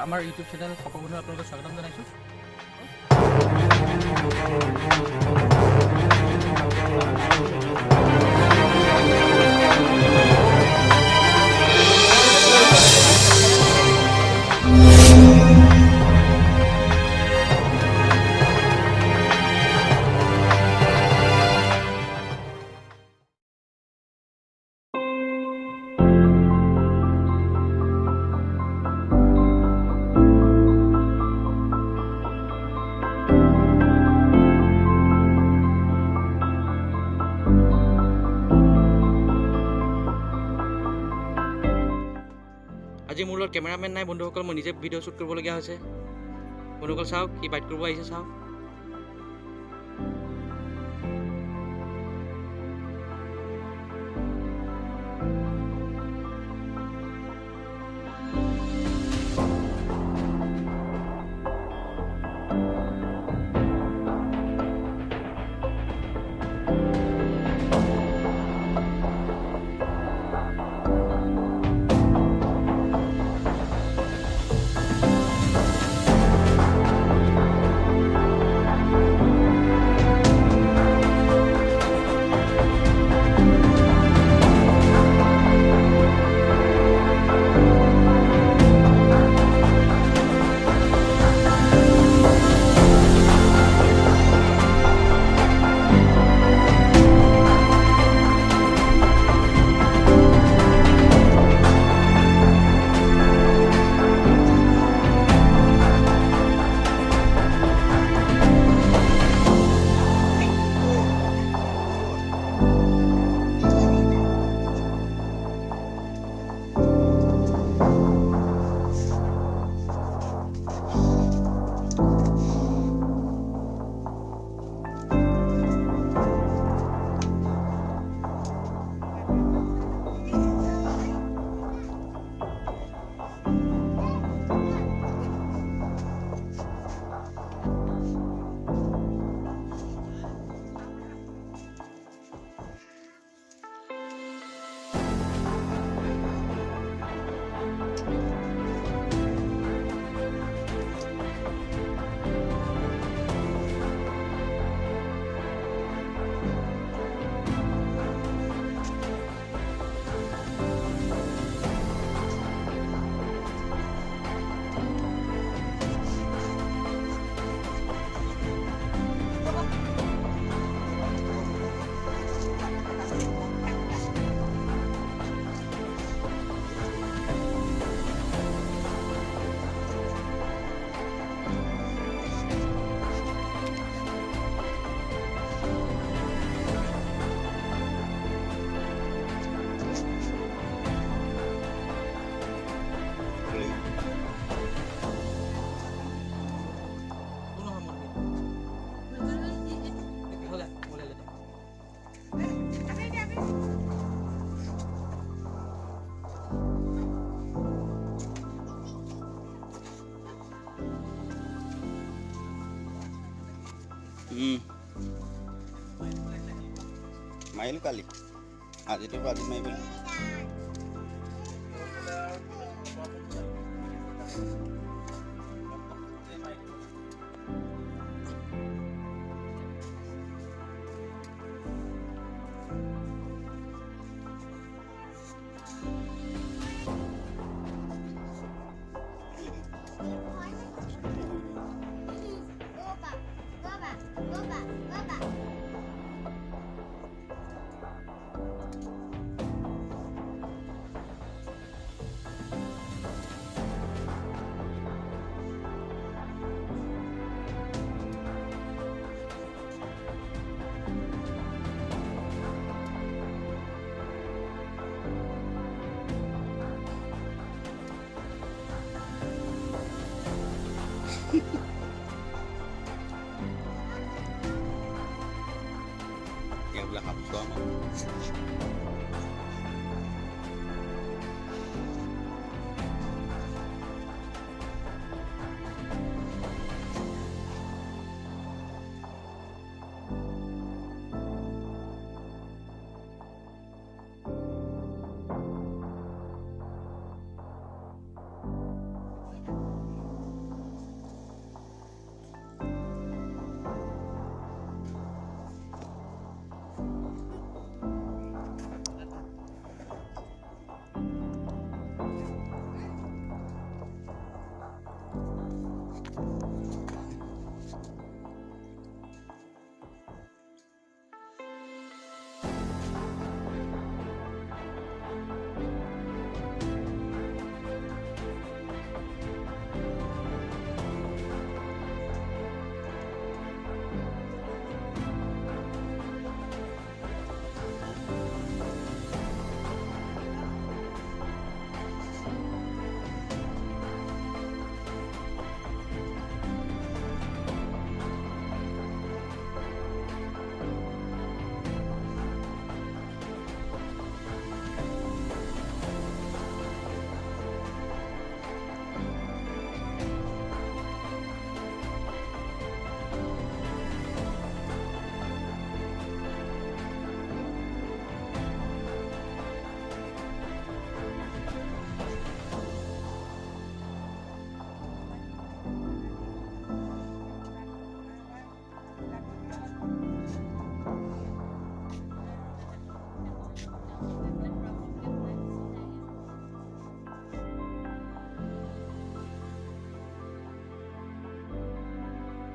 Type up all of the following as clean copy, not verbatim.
আমাৰ YouTube channel সকলো বন্ধু আপোনালোকক স্বাগতম জনাইছোঁ। আজি মোৰ লগত কেমেৰামেন নাই বন্ধুসকল, মই নিজে ভিডিঅ' শ্বুট কৰিবলগীয়া হৈছে। বন্ধুসকল চাওক, কি বাইট কৰিব আহিছে চাওক। মাৰিলোঁ কালি, আজিতো আজি মাৰিব। Yang belah hapus doang.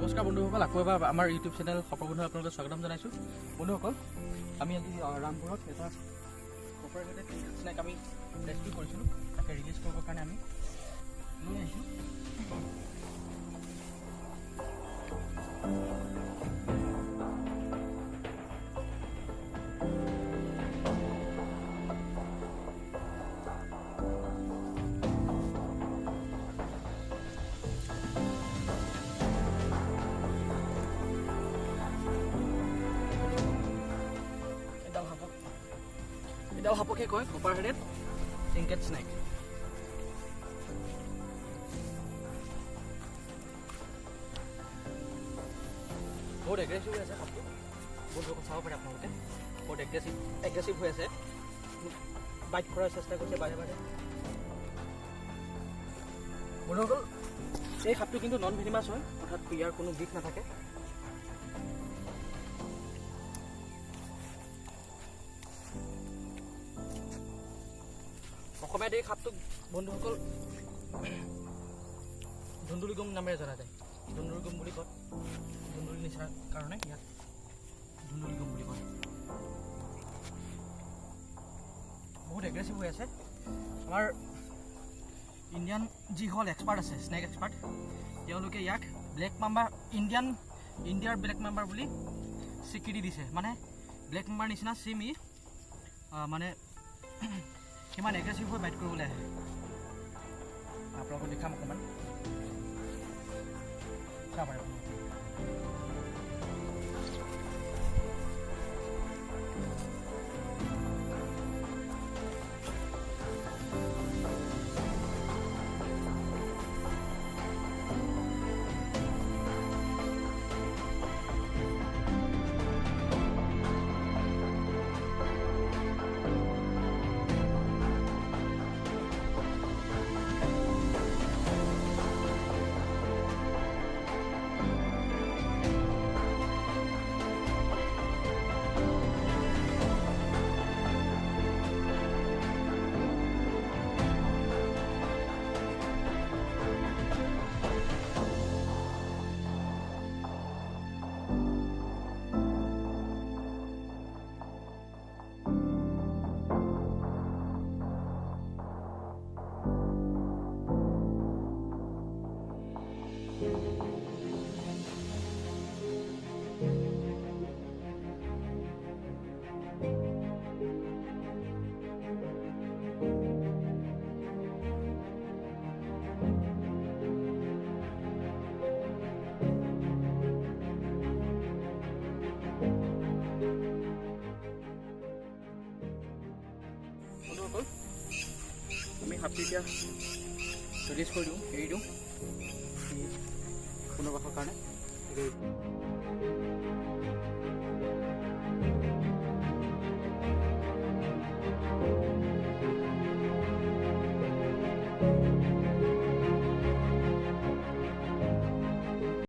নমস্কাৰ বন্ধুসকল, আকৌ এবাৰ আমাৰ ইউটিউব চেনেল সপবন্ধু আপোনালোকক স্বাগতম জনাইছোঁ। বন্ধুসকল, আমি আজি ৰামপুৰত এটা কপাৰহেডেড স্নেক আমি ৰেস্কিউ কৰিছিলোঁ, তাকে ৰিলিজ কৰিবৰ কাৰণে আমি লৈ আহিছোঁ। এটাও সাপকে কয় কপাৰহেডেড ইংকেট স্নেক। বহুত এগ্ৰেছিভ হৈ আছে সাপটো, বহুত লোক চাব পাৰে আপোনালোকে। বহুত এগ্ৰেছিভ হৈ আছে, বাইট কৰাৰ চেষ্টা কৰিছে বাৰে বাৰে। বন্ধুসকল, এই সাপটো কিন্তু নন ভেনিমাছ হয়, অৰ্থাৎ ইয়াৰ কোনো বিষ নাথাকে। অসমীয়াত এই সাপটোক বন্ধুসকল ধুন্দুলিগম নামেৰে জনা যায়। ধুন্দুলিগম বুলি কয়, ধুন্দুলি নিচিনাৰ কাৰণে ইয়াক ধুন্দুলিগম বুলি কয়। বহুত এগ্ৰেছিভ হৈ আছে। আমাৰ ইণ্ডিয়ান যিসকল এক্সপাৰ্ট আছে, স্নেক এক্সপাৰ্ট, তেওঁলোকে ইয়াক ব্লেক মাম্বাৰ, ইণ্ডিয়াৰ ব্লেক মাম্বাৰ বুলি স্বীকৃতি দিছে। মানে ব্লেক মাম্বাৰ নিচিনা চেম ই, মানে কিমান এগ্ৰেছিভ হৈ বাইট কৰিবলৈ আহে। আপোনালোকক দেখাম অকণমান, চাব পাৰে। বন্ধুসকল, আমি সাপটো এতিয়া ৰিলিজ কৰি দিওঁ, এৰি দিওঁ পুনৰ্বাসৰ কাৰণে।